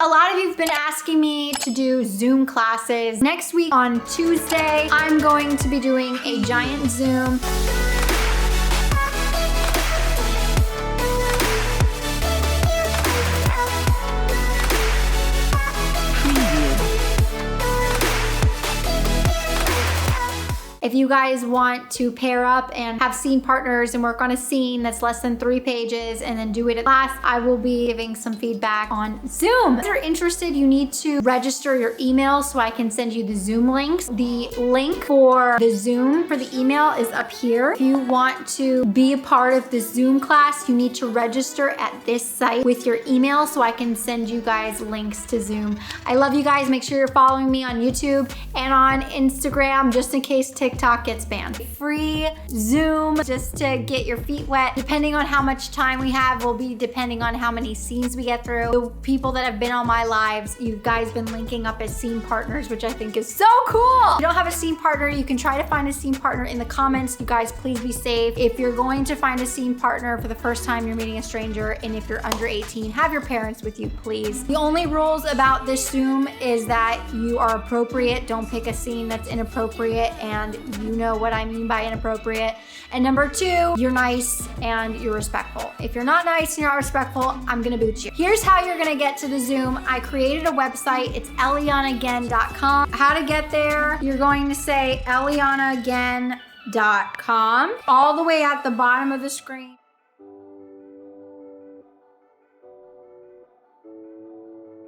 lot of you have been asking me to do Zoom classes. Next week on Tuesday, I'm going to be doing a giant Zoom. If you guys want to pair up and have scene partners and work on a scene that's less than 3 pages and then do it in class, I will be giving some feedback on Zoom. If you're interested, you need to register your email so I can send you the Zoom links. The link for the Zoom for the email is up here. If you want to be a part of the Zoom class, you need to register at this site with your email so I can send you guys links to Zoom. I love you guys. Make sure you're following me on YouTube and on Instagram just in case TikTok gets banned. Free Zoom just to get your feet wet. Depending on how much time we have will be depending on how many scenes we get through. The people that have been on my lives, you guys been linking up as scene partners, which I think is so cool. If you don't have a scene partner, you can try to find a scene partner in the comments. You guys please be safe. If you're going to find a scene partner for the first time you're meeting a stranger, and if you're under 18, have your parents with you, please. The only rules about this Zoom is that you are appropriate. Don't pick a scene that's inappropriate, and you know what I mean by inappropriate. And number 2, you're nice and you're respectful. If you're not nice and you're not respectful, I'm gonna boot you. Here's how you're gonna get to the Zoom. I created a website. It's elianaghen.com. How to get there, you're going to say elianaghen.com all the way at the bottom of the screen.